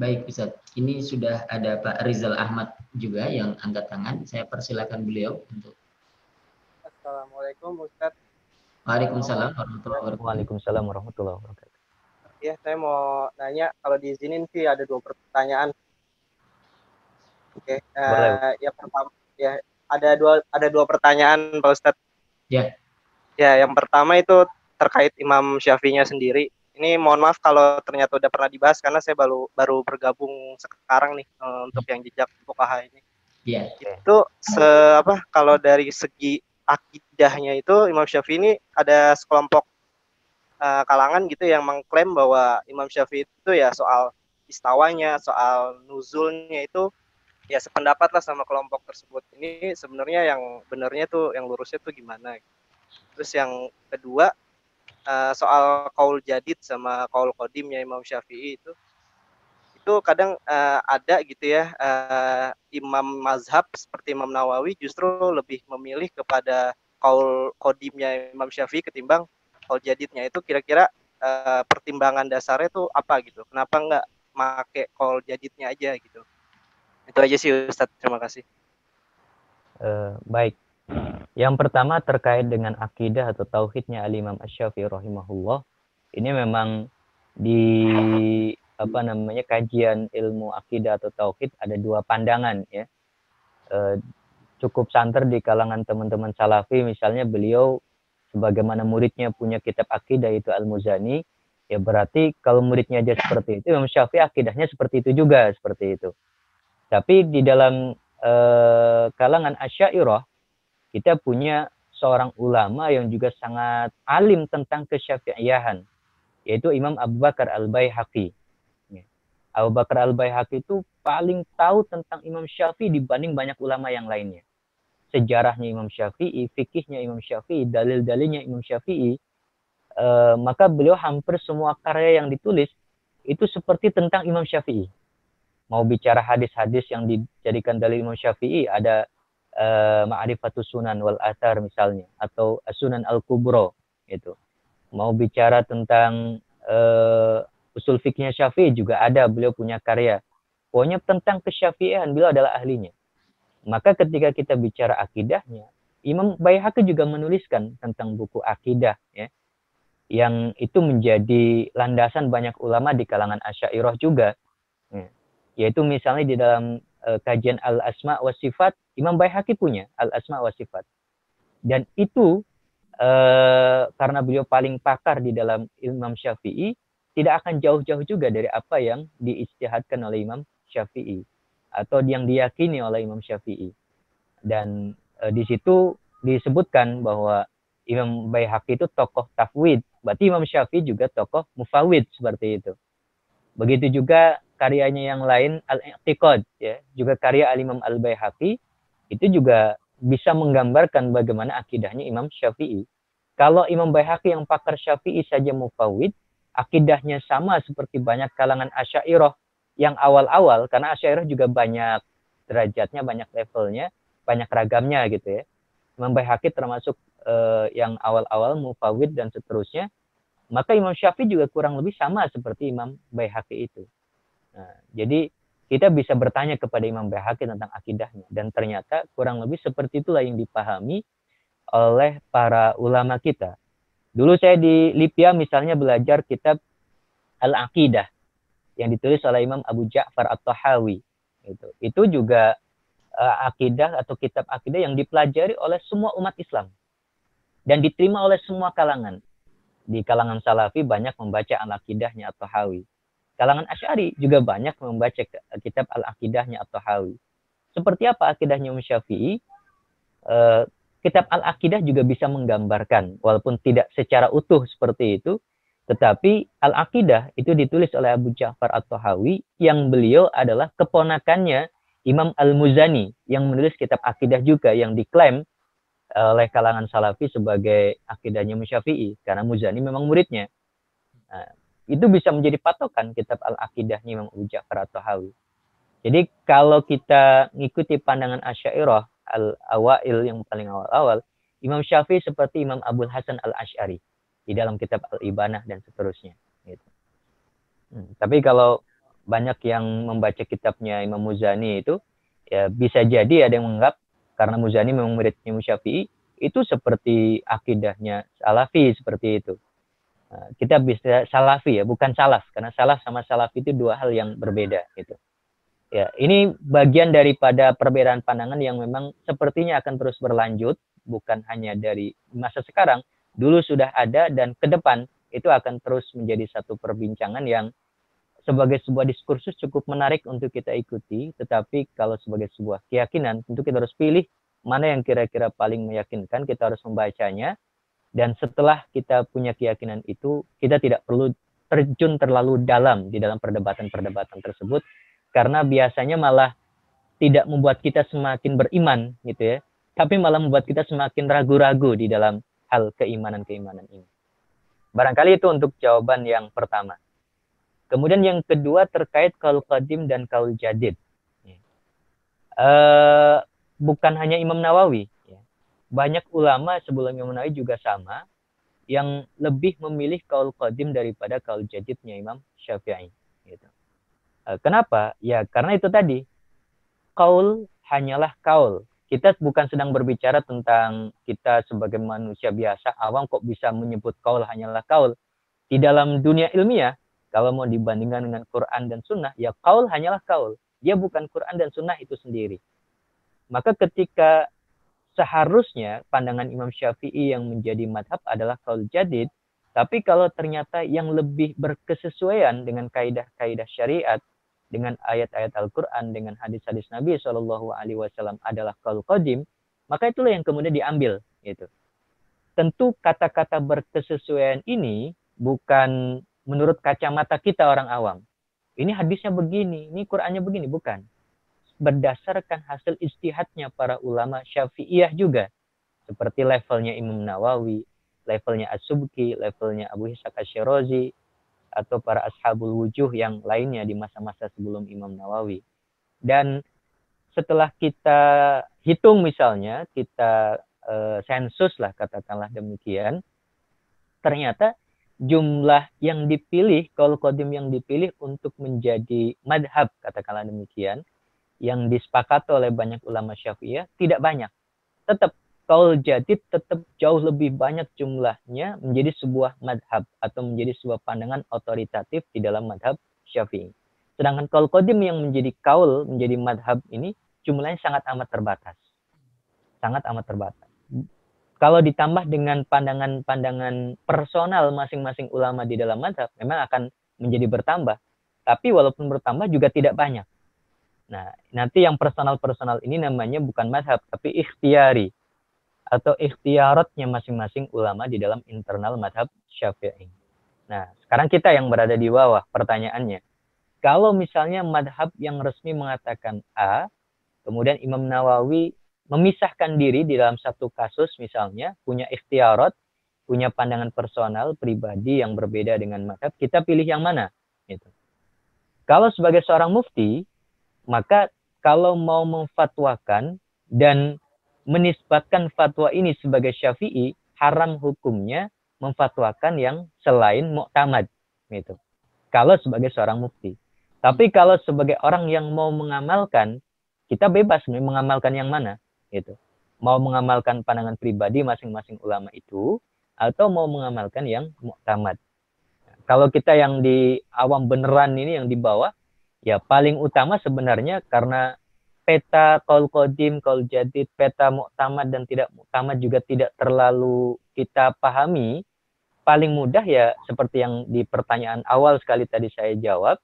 Baik Ustaz, ini sudah ada Pak Rizal Ahmad juga yang angkat tangan. Saya persilakan beliau untuk. Assalamualaikum Ustaz. Waalaikumsalam warahmatullahi wabarakatuh. Waalaikumsalam warahmatullahi wabarakatuh. Ya, saya mau nanya, kalau diizinin sih ada 2 pertanyaan. Oke, Boleh. yang pertama ya ada dua pertanyaan Pak Ustadz. Ya. Ya, yang pertama itu terkait Imam Syafi'inya sendiri. Ini mohon maaf kalau ternyata udah pernah dibahas karena saya baru bergabung sekarang nih untuk yang jejak fuqaha ini. Ya. Itu kalau dari segi akidahnya itu Imam Syafi'i ini ada sekelompok kalangan gitu yang mengklaim bahwa Imam Syafi'i itu ya soal istawanya, soal nuzulnya itu ya sependapat lah sama kelompok tersebut. Ini sebenarnya yang benarnya tuh, yang lurusnya tuh gimana? Terus yang kedua, soal qaul jadid sama qaul qadimnya Imam Syafi'i itu kadang ada gitu ya, imam mazhab seperti Imam Nawawi justru lebih memilih kepada qaul qadimnya Imam Syafi'i ketimbang qaul jadidnya. Itu kira-kira pertimbangan dasarnya tuh apa gitu? Kenapa nggak make qaul jadidnya aja gitu? Itu aja sih Ustadz, terima kasih. Baik. Yang pertama terkait dengan akidah atau tauhidnya Al-Imam Asy-Syafi'i rahimahullah. Ini memang di kajian ilmu akidah atau tauhid ada 2 pandangan ya. Cukup santer di kalangan teman-teman salafi, misalnya beliau sebagaimana muridnya punya kitab akidah itu Al-Muzani, ya berarti kalau muridnya aja seperti itu, Imam Syafi'i akidahnya seperti itu juga, seperti itu. Tapi di dalam kalangan Asy'ariyah kita punya seorang ulama yang juga sangat alim tentang kesyafi'iyahan, yaitu Imam Abu Bakar Al-Baihaqi. Abu Bakar Al-Baihaqi itu paling tahu tentang Imam Syafi'i dibanding banyak ulama yang lainnya. Sejarahnya Imam Syafi'i, fikihnya Imam Syafi'i, dalil-dalilnya Imam Syafi'i, maka beliau hampir semua karya yang ditulis itu seperti tentang Imam Syafi'i. Mau bicara hadis-hadis yang dijadikan dalil Imam Syafi'i, ada Ma'rifatus Sunan wal Athar misalnya, atau Sunan Al-Kubro itu. Mau bicara tentang usul fikihnya Syafi'i juga ada, beliau punya karya. Pokoknya tentang kesyafi'ian beliau adalah ahlinya. Maka ketika kita bicara akidahnya, Imam Baihaqi juga menuliskan tentang buku akidah ya, yang itu menjadi landasan banyak ulama di kalangan Asy'ariyah juga ya. Yaitu misalnya di dalam kajian Al-Asma wa Sifat, Imam Baihaqi punya Al-Asma wa Sifat. Dan itu karena beliau paling pakar di dalam Imam Syafi'i, tidak akan jauh-jauh juga dari apa yang diijtihadkan oleh Imam Syafi'i atau yang diyakini oleh Imam Syafi'i. Dan di situ disebutkan bahwa Imam Baihaqi itu tokoh tafwid, berarti Imam Syafi'i juga tokoh mufawid, seperti itu. Begitu juga karyanya yang lain, Al-I'tiqad ya, juga karya Al-Imam Al-Baihaqi, itu juga bisa menggambarkan bagaimana akidahnya Imam Syafi'i. Kalau Imam Baihaqi yang pakar Syafi'i saja mufawid, akidahnya sama seperti banyak kalangan Asy'ariyah yang awal-awal, karena Asy'ariyah juga banyak derajatnya, banyak levelnya, banyak ragamnya gitu ya. Imam Baihaqi termasuk yang awal-awal mufawid dan seterusnya. Maka Imam Syafi'i juga kurang lebih sama seperti Imam Baihaqi itu. Nah, jadi kita bisa bertanya kepada Imam Baihaqi tentang akidahnya, dan ternyata kurang lebih seperti itulah yang dipahami oleh para ulama kita. Dulu saya di Libya misalnya belajar kitab Al-Aqidah yang ditulis oleh Imam Abu Ja'far At-Tahawi. Itu juga akidah atau kitab akidah yang dipelajari oleh semua umat Islam dan diterima oleh semua kalangan. Di kalangan Salafi banyak membaca Al-Aqidahnya At-Tahawi. Kalangan Asy'ari juga banyak membaca kitab Al-Aqidahnya At-Tahawi. Seperti apa akidahnya Imam Syafi'i? Kitab Al-Aqidah juga bisa menggambarkan, walaupun tidak secara utuh seperti itu, tetapi Al-Aqidah itu ditulis oleh Abu Ja'far At-Tahawi, yang beliau adalah keponakannya Imam Al-Muzani, yang menulis kitab Aqidah juga, yang diklaim oleh kalangan Salafi sebagai akidahnya Imam Syafi'i, karena Muzani memang muridnya. Nah, itu bisa menjadi patokan kitab Al-Aqidahnya Imam Abu Ja'far At-Tahawi. Jadi kalau kita ngikuti pandangan Asy'ariyah Al-Awail yang paling awal-awal, Imam Syafi'i seperti Imam Abul Hasan Al-Asy'ari di dalam kitab Al-Ibanah dan seterusnya gitu. Tapi kalau banyak yang membaca kitabnya Imam Muzani itu, ya bisa jadi ada yang menganggap karena Muzani memang muridnya Imam Syafi'i, itu seperti akidahnya Salafi seperti itu. Nah, kita bisa Salafi ya, bukan salaf, karena salaf sama Salafi itu dua hal yang berbeda gitu. Ya, ini bagian daripada perbedaan pandangan yang memang sepertinya akan terus berlanjut, bukan hanya dari masa sekarang, dulu sudah ada dan ke depan itu akan terus menjadi satu perbincangan yang sebagai sebuah diskursus cukup menarik untuk kita ikuti, tetapi kalau sebagai sebuah keyakinan, tentu kita harus pilih mana yang kira-kira paling meyakinkan, kita harus membacanya, dan setelah kita punya keyakinan itu, kita tidak perlu terjun terlalu dalam di dalam perdebatan-perdebatan tersebut, karena biasanya malah tidak membuat kita semakin beriman gitu ya, tapi malah membuat kita semakin ragu-ragu di dalam hal keimanan-keimanan ini. Barangkali itu untuk jawaban yang pertama. Kemudian yang kedua terkait kaul qadim dan kaul jadid. Bukan hanya Imam Nawawi, banyak ulama sebelum Imam Nawawi juga sama yang lebih memilih kaul qadim daripada kaul jadidnya Imam Syafi'i. Gitu. Kenapa? Ya karena itu tadi, kaul hanyalah kaul. Kita bukan sedang berbicara tentang kita sebagai manusia biasa, awam kok bisa menyebut kaul hanyalah kaul. Di dalam dunia ilmiah, kalau mau dibandingkan dengan Quran dan Sunnah, ya kaul hanyalah kaul. Dia bukan Quran dan Sunnah itu sendiri. Maka ketika seharusnya pandangan Imam Syafi'i yang menjadi madhab adalah kaul jadid, tapi kalau ternyata yang lebih berkesesuaian dengan kaidah-kaidah syariat, dengan ayat-ayat Al-Quran, dengan hadis-hadis Nabi SAW adalah kaul qadim, maka itulah yang kemudian diambil. Gitu. Tentu kata-kata berkesesuaian ini bukan menurut kacamata kita orang awam. Ini hadisnya begini, ini Qurannya begini, bukan. Berdasarkan hasil ijtihadnya para ulama Syafi'iyah juga. Seperti levelnya Imam Nawawi, levelnya As-Subki, levelnya Abu Ishaq Asy-Syirazi, atau para ashabul wujuh yang lainnya di masa-masa sebelum Imam Nawawi. Dan setelah kita hitung misalnya, kita sensus lah katakanlah demikian, ternyata jumlah yang dipilih, kaul qadim yang dipilih untuk menjadi madhab, katakanlah demikian, yang disepakati oleh banyak ulama Syafi'iyah tidak banyak. Tetap kaul jadid tetap jauh lebih banyak jumlahnya menjadi sebuah madhab atau menjadi sebuah pandangan otoritatif di dalam madhab Syafi'i. Sedangkan kaul qadim yang menjadi kaul, menjadi madhab ini jumlahnya sangat amat terbatas. Sangat amat terbatas. Kalau ditambah dengan pandangan-pandangan personal masing-masing ulama di dalam madhab, memang akan menjadi bertambah. Tapi walaupun bertambah juga tidak banyak. Nah, nanti yang personal-personal ini namanya bukan madhab, tapi ikhtiyari. Atau ikhtiaratnya masing-masing ulama di dalam internal madhab Syafi'i. Nah, sekarang kita yang berada di bawah, pertanyaannya. Kalau misalnya madhab yang resmi mengatakan A, kemudian Imam Nawawi memisahkan diri di dalam satu kasus misalnya, punya ikhtiarat, punya pandangan personal, pribadi yang berbeda dengan madhab, kita pilih yang mana? Gitu. Kalau sebagai seorang mufti, maka kalau mau memfatwakan dan menisbatkan fatwa ini sebagai Syafi'i, haram hukumnya memfatwakan yang selain mu'tamad. Gitu. Kalau sebagai seorang mufti. Tapi kalau sebagai orang yang mau mengamalkan, kita bebas mengamalkan yang mana. Gitu. Mau mengamalkan pandangan pribadi masing-masing ulama itu, atau mau mengamalkan yang mu'tamad. Kalau kita yang di awam beneran ini, yang di bawah, ya paling utama sebenarnya karena peta kaul qadim, kaul jadid, peta mu'tamad dan tidak mu'tamad juga tidak terlalu kita pahami. Paling mudah ya seperti yang di pertanyaan awal sekali tadi saya jawab,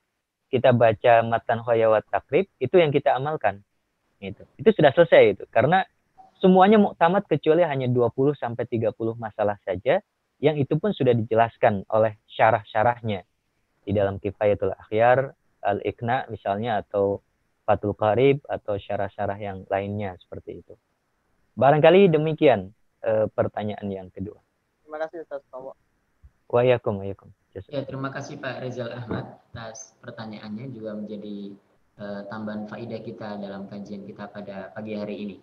kita baca Matan Hoya wa Takrib, itu yang kita amalkan. Itu sudah selesai itu. Karena semuanya mu'tamad kecuali hanya 20 sampai 30 masalah saja, yang itu pun sudah dijelaskan oleh syarah-syarahnya di dalam Kifayatul Akhyar, Al-Iqna misalnya, atau Fathul Qarib, atau syarah-syarah yang lainnya seperti itu. Barangkali demikian pertanyaan yang kedua. Terima kasih Ustaz Tomo. Wa'alaikum. Ya, terima kasih Pak Rizal Ahmad atas pertanyaannya, juga menjadi tambahan faedah kita dalam kajian kita pada pagi hari ini.